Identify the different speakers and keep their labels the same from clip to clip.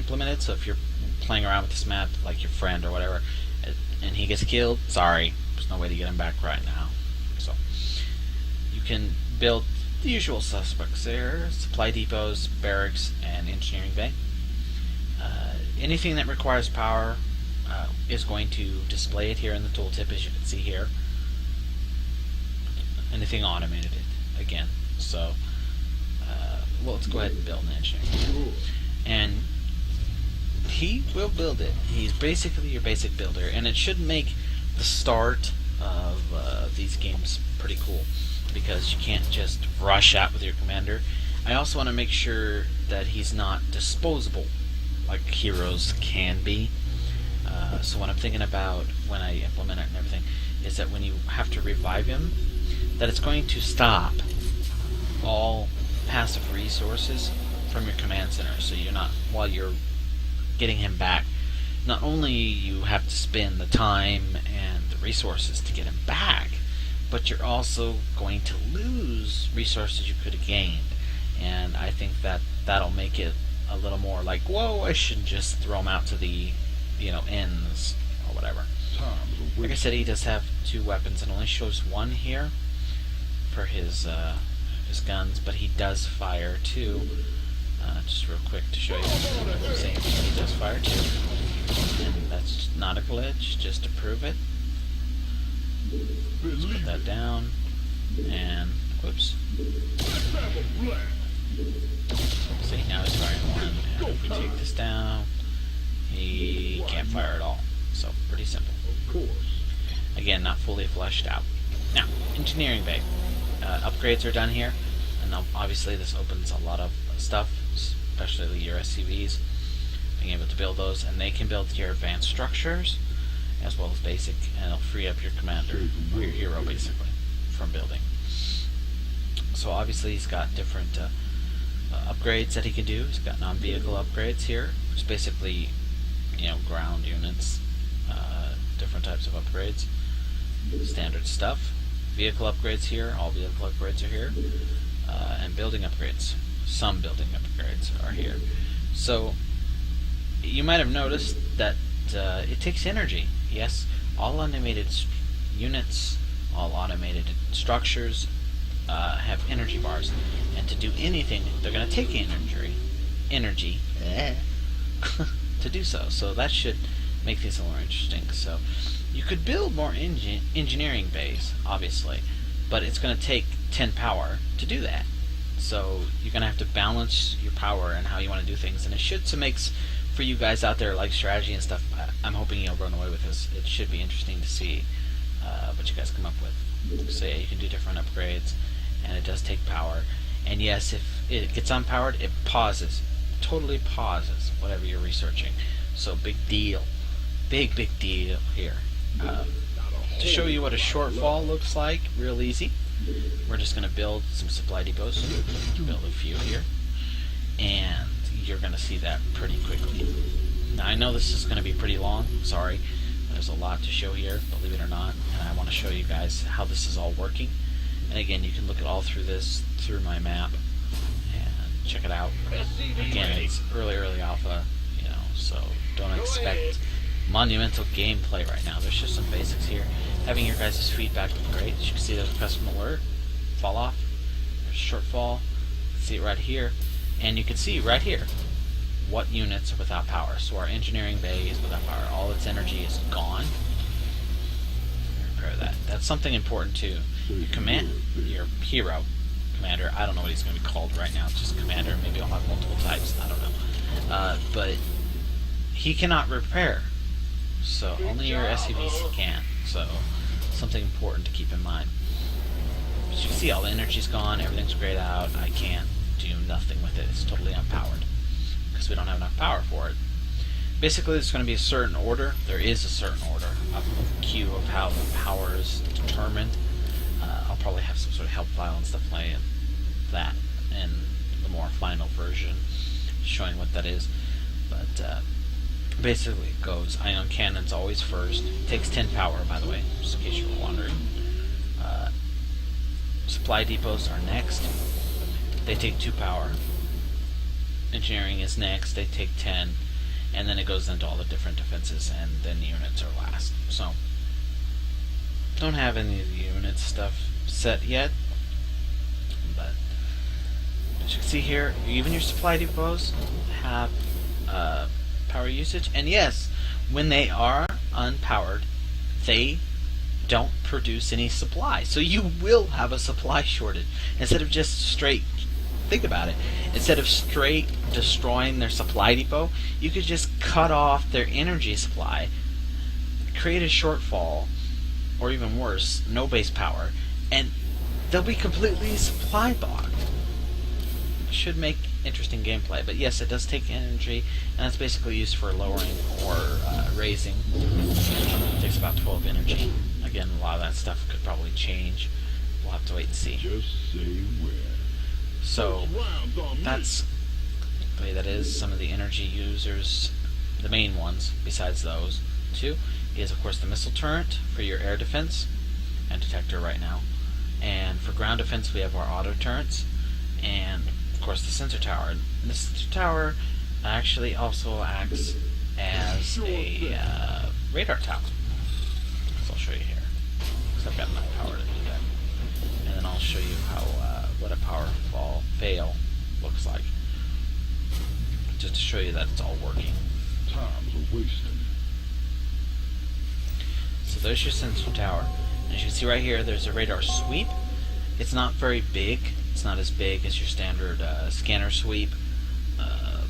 Speaker 1: implemented. So if you're playing around with this map, like your friend or whatever, and he gets killed, sorry, there's no way to get him back right now. So you can build the usual suspects there: supply depots, barracks, and engineering bay. Anything that requires power is going to display it here in the tooltip, as you can see here. Anything automated, again. So, well, let's go ahead and build an engineering. And he will build it. He's basically your basic builder, and it should make the start of these games pretty cool, because you can't just rush out with your commander. I also want to make sure that he's not disposable like heroes can be. So what I'm thinking about when I implement it and everything is that when you have to revive him, that it's going to stop all passive resources from your command center. So you're not, while you're getting him back, not only you have to spend the time and the resources to get him back, but you're also going to lose resources you could have gained. And I think that that'll make it a little more like, whoa, I shouldn't just throw him out to the, ends or whatever. Like I said, he does have 2 weapons, and only shows 1 here for his guns, but he does fire 2. Just real quick to show you, he does fire 2, and that's not a glitch, just to prove it. Let's put that down, and whoops. See, now he's firing 1, and if we take this down, he can't fire at all. So, pretty simple. Again, not fully fleshed out. Now, engineering bay. Upgrades are done here, and now obviously this opens a lot of stuff, especially your SCVs, being able to build those, and they can build your advanced structures as well as basic, and it'll free up your commander, or your hero basically, from building. So obviously he's got different upgrades that he can do. He's got non-vehicle upgrades here, which is basically, ground units, different types of upgrades, standard stuff. Vehicle upgrades here, all vehicle upgrades are here, and building upgrades. Some building upgrades are here. So you might have noticed that it takes energy. Yes, all automated units, all automated structures have energy bars, and to do anything, they're going to take energy to do so. So that should make things a little more interesting. So you could build more engineering bays, obviously, but it's going to take 10 power to do that. So you're going to have to balance your power and how you want to do things, and it should make for you guys out there like strategy and stuff. I'm hoping you'll run away with this. It should be interesting to see what you guys come up with. So yeah, you can do different upgrades, and it does take power. And yes, if it gets unpowered, it pauses, totally pauses whatever you're researching. So big deal, big deal here. To show you what a shortfall looks like, real easy, we're just going to build some supply depots. Build a few here, and you're going to see that pretty quickly. Now I know this is going to be pretty long, sorry, there's a lot to show here, believe it or not, and I want to show you guys how this is all working. And again, you can look at all through this through my map and check it out. Again, it's early alpha, so don't expect monumental gameplay right now. There's just some basics here. Having your guys' feedback would be great. As you can see, there's a custom alert, fall off, there's shortfall, you can see it right here, and you can see right here what units are without power. So our engineering bay is without power. All its energy is gone. Repair that. That's something important too. Your hero commander, I don't know what he's going to be called right now, it's just commander, maybe I'll have multiple types, I don't know. But he cannot repair, so only your SCVs can, so something important to keep in mind. As you can see, all the energy's gone, everything's grayed out, I can't do nothing with it, it's totally unpowered, because we don't have enough power for it. Basically, there's going to be a certain order, there is a certain order of queue of how the power is determined. I'll probably have some sort of help file and stuff playing that in the more final version, showing what that is. But basically it goes, ion cannon's always first, takes 10 power by the way, just in case you were wondering. Supply depots are next, they take 2 power. Engineering is next, they take 10. and then it goes into all the different defenses, and then the units are last. So, don't have any of the unit stuff set yet, but as you can see here, even your supply depots have power usage, and yes, when they are unpowered, they don't produce any supply. So you will have a supply shortage. Instead of just straight, think about it, instead of straight destroying their supply depot, you could just cut off their energy supply, create a shortfall, or even worse, no base power, and they'll be completely supply bogged. Should make interesting gameplay, but yes, it does take energy, and it's basically used for lowering or raising. It takes about 12 energy. Again, a lot of that stuff could probably change. We'll have to wait and see.
Speaker 2: Just say where.
Speaker 1: So that's the way that is. Some of the energy users, the main ones, besides those two, is of course the missile turret for your air defense and detector right now, and for ground defense we have our auto turrets, and of course the sensor tower. And the sensor tower actually also acts as a radar tower. So I'll show you here, because I've got enough power to do that. And then I'll show you how what a power fail looks like, just to show you that it's all working.
Speaker 2: Time's a wasting.
Speaker 1: So there's your sensor tower. And as you can see right here, there's a radar sweep. It's not very big. It's not as big as your standard scanner sweep,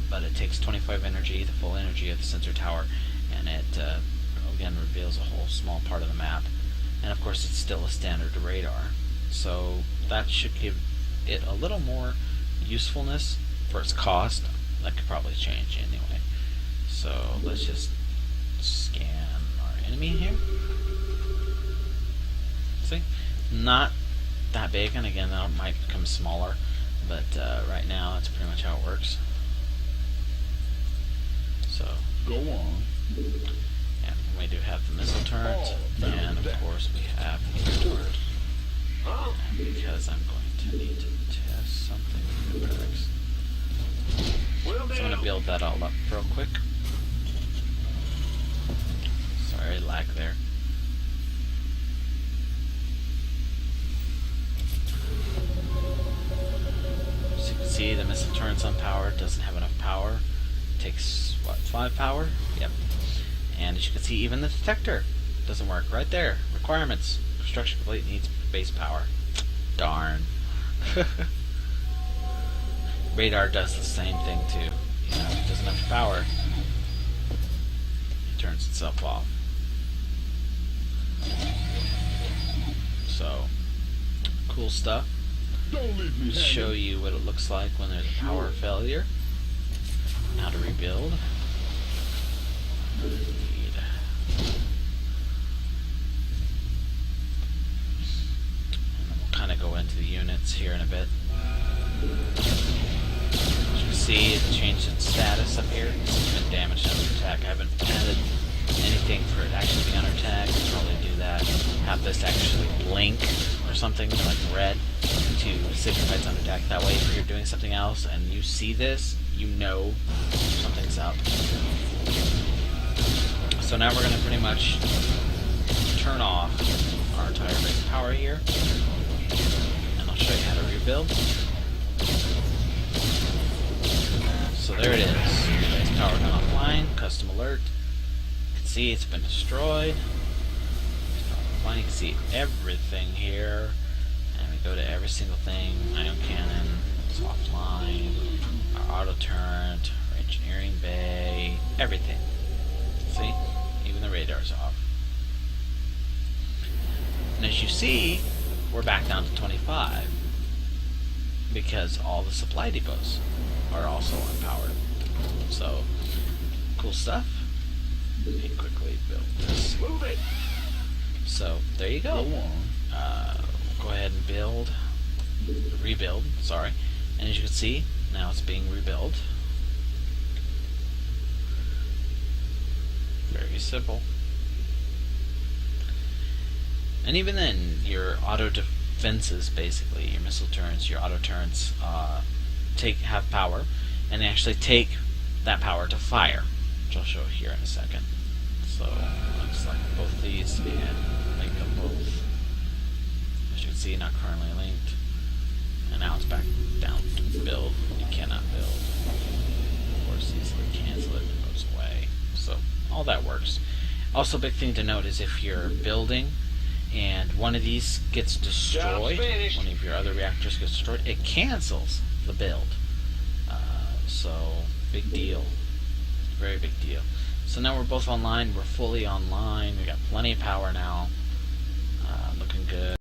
Speaker 1: but it takes 25 energy, the full energy of the sensor tower, and it again reveals a whole small part of the map. And of course, it's still a standard radar, so that should give it a little more usefulness for its cost. That could probably change anyway. So let's just scan our enemy here. See, not that big, and again that might become smaller, but right now that's pretty much how it works. So
Speaker 2: go on.
Speaker 1: And we do have the missile turret, and of course we have the turret. And because I'm going to need to test something with the barracks, so I'm going to build that all up real quick. Sorry, lag there. As you can see, the missile turret's unpowered, doesn't have enough power. Takes, what, 5 power? Yep. And as you can see, even the detector doesn't work. Right there. Requirements. Construction complete, needs base power. Darn. Radar does the same thing too. You know, if it doesn't have power, it turns itself off. So, cool stuff.
Speaker 2: Don't leave me
Speaker 1: Show you what it looks like when there's a power failure. How to rebuild. Kind of go into the units here in a bit. As you can see, it changed its status up here. It's been damaged under attack. I haven't added anything for it to actually be under attack. I'll probably do that. Have this actually blink or something like red to signify it's under attack. That way, if you're doing something else and you see this, you know something's up. So now we're going to pretty much turn off our entire base power here. And I'll show you how to rebuild. So there it is. Base power gone offline. Custom alert. You can see it's been destroyed. Offline. You can see everything here. And we go to every single thing. Ion cannon. It's offline. Our auto turret. Our engineering bay. Everything. See? Even the radar's off. And as you see, we're back down to 25 because all the supply depots are also unpowered. So, cool stuff. Let me quickly build this.
Speaker 2: Move it.
Speaker 1: So, there you go. We'll go ahead and rebuild, sorry. And as you can see, now it's being rebuilt. Very simple. And even then, your auto defenses, basically, your missile turrets, your auto turrets, have power, and they actually take that power to fire. which I'll show here in a second. So I'll select both these and link them both. As you can see, not currently linked. And now it's back down to build. You cannot build. Of course, easily cancel it. It goes away. So all that works. Also, big thing to note is if you're building and one of these gets destroyed, one of your other reactors gets destroyed, it cancels the build. So big deal. Very big deal. So now we're both online. We're fully online. We got plenty of power now. Looking good.